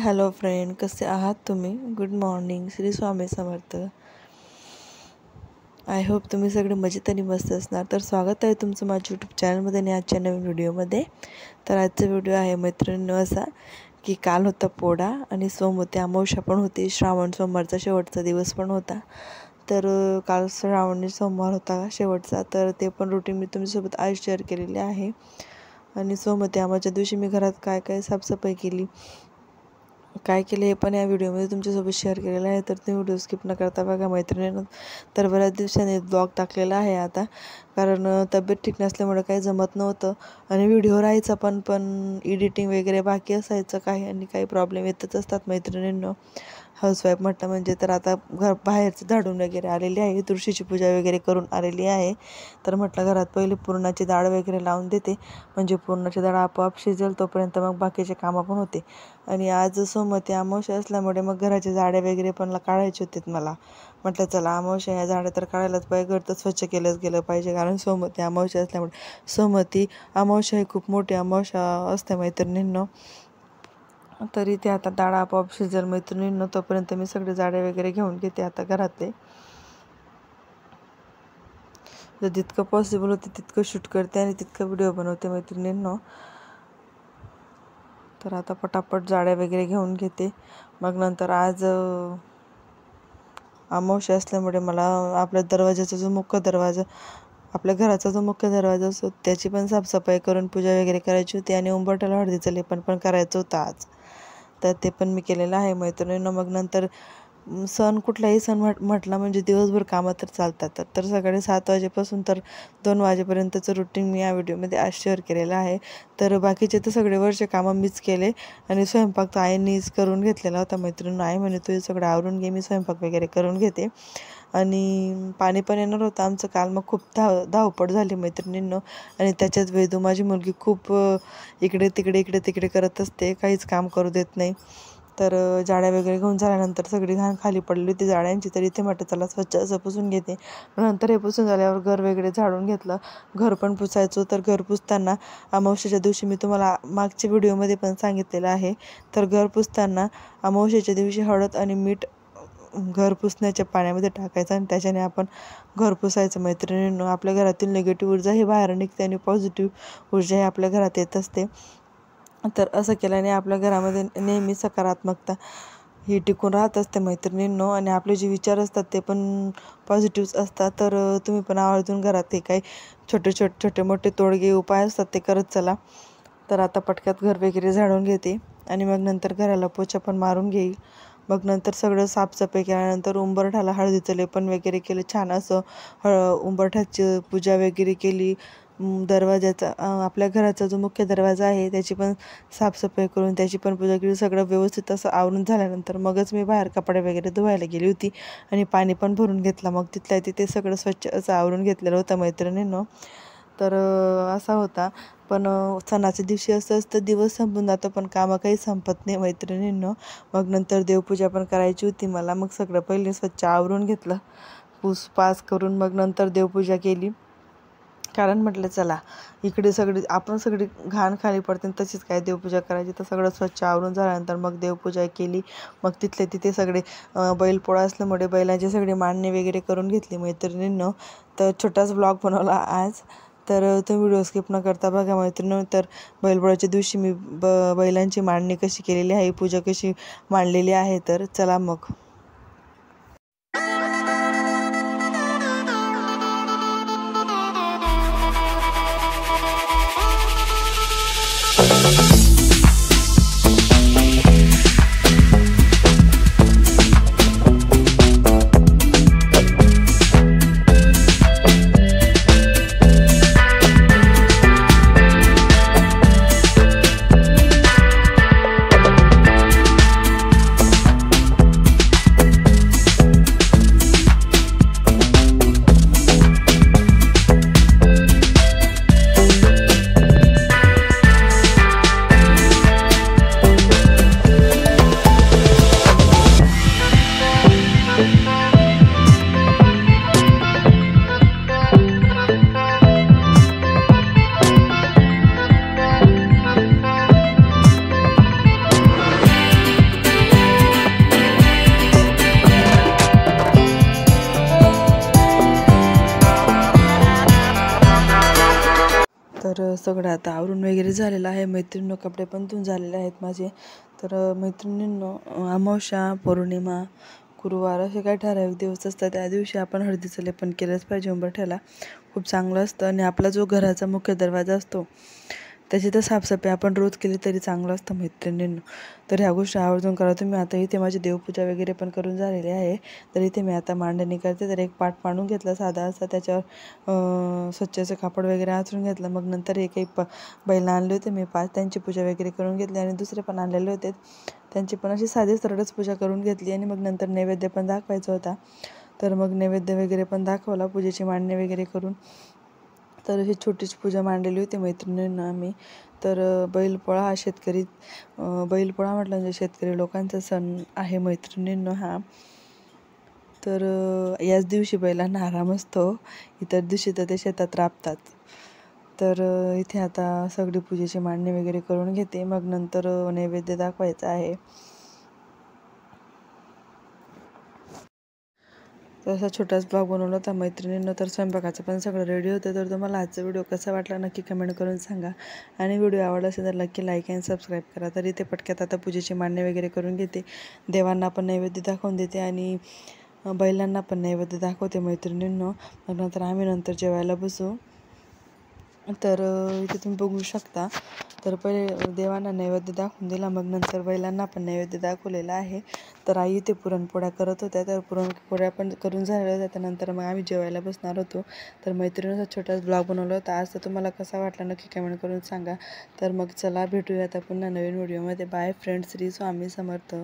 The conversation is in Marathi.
हॅलो फ्रेंड, कसे आहात तुम्ही? Good morning. Shri Swami Samarth. I hope तुम्ही सगळे मजेत आणि मस्त असणार. तर स्वागत आहे तुमचं माझ्या यूट्यूब चॅनलमध्ये आणि आजच्या नवीन व्हिडिओमध्ये. तर आजचा व्हिडिओ आहे मैत्रिणींनो असा की काल होता पोळा आणि सोम होते, अमावस्या पण होती, श्रावण सोमवारचा शेवटचा दिवस पण होता. तर काल श्रावणी सोमवार होता शेवटचा, तर ते पण रुटीन मी तुमच्यासोबत आज शेअर केलेले आहे. आणि सोमवती अमावस्येच्या दिवशी मी घरात काय काय साफसफाई केली, काय केले हे पण या व्हिडिओमध्ये तुमच्यासोबत शेअर केलेलं आहे. तर तुम्ही व्हिडिओ स्किप न करता बघा मैत्रिणींनो. तर बऱ्याच दिवसांनी ब्लॉग टाकलेला आहे आता, कारण तब्येत ठीक नसल्यामुळे काही जमत नव्हतं आणि व्हिडिओ राहायचा पण एडिटिंग वगैरे बाकी असायचं काही, आणि काही प्रॉब्लेम येतच असतात मैत्रिणींनो. हाऊसवाईफ म्हटलं म्हणजे. तर आता बाहेरचं झाडून वगैरे आलेली आहे, तुळशीची पूजा वगैरे करून आलेली आहे. तर म्हटलं घरात पहिले पुरणाची डाळ वगैरे लावून देते, म्हणजे पुरणाची डाळ आपोआप शिजेल, तोपर्यंत मग बाकीचे कामं पण होते. आणि आज सोमवती अमावस्या असल्यामुळे मग घराचे झाडे वगैरे पण काढायचे होते मला. म्हटलं चला अमावस्या या झाडे तर काढायलाच पाहिजे, घर तर स्वच्छ केलंच गेलं पाहिजे, कारण सोमवती अमावस्या असल्यामुळे. सोमवती अमावस्या ही खूप मोठी अमावस्या असते मैत्रिणींनो. तरी ते आता डाळ आपोआप शिजेल मैत्रिणींनो, तोपर्यंत मी सगळे झाडे वगैरे घेऊन घेते आता घरातले. जर जितकं पॉसिबल होते तितकं शूट करते आणि तितकं व्हिडिओ बनवते मैत्रिणींनो. तर आता पटापट झाडे वगैरे घेऊन घेते. मग नंतर आज अमावस्या असल्यामुळे मला आपल्या दरवाजाचा जो मुख्य दरवाजा, आपल्या घराचा जो मुख्य दरवाजा असतो त्याची पण साफसफाई करून पूजा वगैरे करायची होती, आणि उंबरठ्याला हळदीचं लेपन पण करायचं होतं आज. तर ते पण मी केलेलं आहे मैत्रिणींनो. मग नंतर सण, कुठलाही सण म्हटला म्हणजे दिवसभर कामं तर चालतात. तर सकाळी 7 वाजेपासून तर 2 वाजेपर्यंतचं रुटीन मी या व्हिडिओमध्ये आज शेअर केलेलं आहे. तर बाकीचे तर सगळे वरचे कामं मीच केले, आणि स्वयंपाक तर आईनीच करून घेतलेला होता मैत्रिणींनो. आई म्हणे तू हे सगळं आवरून घे, मी स्वयंपाक वगैरे करून घेते. आणि पाणी पण येणार होतं आमचं काल, मग खूप धावपळ झाली मैत्रिणींनो. आणि त्याच्यात वेदू माझी मुलगी खूप इकडे तिकडे करत असते, काहीच काम करू देत नाही. तर जाड्या वगैरे घेऊन झाल्यानंतर सगळी घाण खाली पडली होती जाड्यांची, तर इथे म्हटलं चला स्वच्छ असं पुसून घेते. नंतर हे पुसून झाल्यावर घर वगैरे झाडून घेतलं, घर पण पुसायचं. तर घर पुसताना अमावस्येच्या दिवशी मी तुम्हाला मागच्या व्हिडिओमध्ये पण सांगितलेलं आहे, तर घर पुसताना अमावस्येच्या दिवशी हळद आणि मीठ घर पुसण्याच्या पाण्यामध्ये टाकायचं, आणि त्याच्याने आपण घर पुसायचं मैत्रिणींनो. आपल्या घरातील निगेटिव्ह ऊर्जा ही बाहेर निघते आणि पॉझिटिव्ह ऊर्जा ही आपल्या घरात येत असते. तर असं केल्याने आपल्या घरामध्ये नेहमी सकारात्मकता ही टिकून राहत असते मैत्रिणींनो, आणि आपले जे विचार असतात ते पण पॉझिटिव्ह असतात. तर तुम्ही पण आवर्जून घरात हे काही छोटे मोठे तोडगे उपाय असतात ते करत चला. तर आता पटक्यात घर वगैरे झाडून घेते, आणि मग नंतर घराला पोछा पण मारून घेईल. मग नंतर सगळं साफसफाई केल्यानंतर उंबरठ्याला हळदीचं लेपन वगैरे केलं, छान असं उंबरठ्याची पूजा वगैरे केली. दरवाजाचा, आपल्या घराचा जो मुख्य दरवाजा आहे त्याची पण साफसफाई करून त्याची पण पूजा केली. सगळं व्यवस्थित असं आवरून झाल्यानंतर मगच मी बाहेर कपडे वगैरे धुवायला गेली होती, आणि पाणी पण भरून घेतलं. मग तिथल्या तिथे सगळं स्वच्छ असं आवरून घेतलेलं होतं मैत्रिणींनो. तर असा होता. पण सणाच्या दिवशी असं असतं, दिवस संपून जातो पण कामं काही संपत नाही मैत्रिणींनो. मग नंतर देवपूजा पण करायची होती मला. मग सगळं पहिले स्वच्छ आवरून घेतलं, पास करून मग नंतर देवपूजा केली. कारण म्हटलं चला इकडे सगळी घाण खाली पडते, तशीच काय देवपूजा करायची. तर सगळं स्वच्छ आवरून झाल्यानंतर मग देवपूजा केली. मग तिथले तिथे सगळे बैलपोळा असल्यामुळे बैलांची सगळी मांडणी वगैरे करून घेतली मैत्रिणींनो. तर छोटाच ब्लॉग बनवला आज, तर तो व्हिडिओ स्किप न करता बघा मैत्रिणींनो. तर बैलपोळ्याच्या दिवशी मी बैलांची मांडणी कशी केलेली आहे, पूजा कशी मांडलेली आहे, तर चला मग. तर सगळं आता आवरून वगैरे झालेलं आहे. मैत्रिणींनो कपडे पण धुवून झालेले आहेत माझे. तर मैत्रिणींनो, अमावस्या, पौर्णिमा, गुरुवार असे काही ठराविक दिवस असतात. त्या दिवशी आपण हळदीचं लेपन केलंच पाहिजे उंबरठ्याला. खूप चांगलं असतं. आणि आपला जो घराचा मुख्य दरवाजा असतो त्याची तर साफसफाई आपण रोज केली तरी चांगलं असतं मैत्रिणींनो. तर ह्या गोष्टी आवर्जून करा तुम्ही. आता इथे माझी देवपूजा वगैरे पण करून झालेली आहे. तर इथे मी आता मांडणी करते. तर एक पाट मांडून घेतला साधा असा, त्याच्यावर स्वच्छचं कापड वगैरे आथरून घेतलं. मग नंतर हे काही बैल आणले होते मी 5, त्यांची पूजा वगैरे करून घेतली. आणि दुसरे पण आणलेले होते, त्यांची पण अशी साधी सरळच पूजा करून घेतली. आणि मग नंतर नैवेद्य पण दाखवायचा होता. तर मग नैवेद्य वगैरे पण दाखवला, पूजेची मांडणी वगैरे करून. तर ही छोटीशी पूजा मांडलेली होती मैत्रिणींना आम्ही. तर बैलपोळा हा बैलपोळा म्हटलं म्हणजे शेतकरी लोकांचा सण आहे मैत्रिणींनो हा. तर याच दिवशी बैलांना आराम असतो, इतर दिवशी तर ते शेतात राबतात. तर इथे आता सगळी पूजेची मांडणी वगैरे करून घेते. मग नंतर नैवेद्य दाखवायचा आहे. तर असा छोटाच ब्लॉग बनवला होता मैत्रिणींना. तर स्वयंपाकाचं पण सगळं रेडी होतं. तर तुम्हाला आजचा व्हिडिओ कसा वाटला नक्की कमेंट करून सांगा. आणि व्हिडिओ आवडला असेल तर नक्की लाईक आणि सबस्क्राईब करा. तर इथे पटक्यात आता पूजेची मांडणी वगैरे करून घेते. देवांना पण नैवेद्य दाखवून देते आणि बैलांना पण नैवेद्य दाखवते मैत्रिणींनो. मग नंतर आम्ही जेवायला बसू. तर इथे तुम्ही बघू शकता. तर पहिले देवांना नैवेद्य दाखवून दिला, मग नंतर बैलांना पण नैवेद्य दाखवलेला आहे. तर आई इथे पुरणपोळ्या करत होत्या. तर पुरणपोळ्या पण करून झालेल्या होत्या. त्यानंतर मग आम्ही जेवायला बसणार होतो. तर मैत्रिणीचा छोटाच ब्लॉग बनवला होता आज. तर तुम्हाला कसा वाटला नक्की कमेंट करून सांगा. तर मग चला भेटूया आता पुन्हा नवीन व्हिडिओमध्ये. Bye friends. श्री स्वामी समर्थ.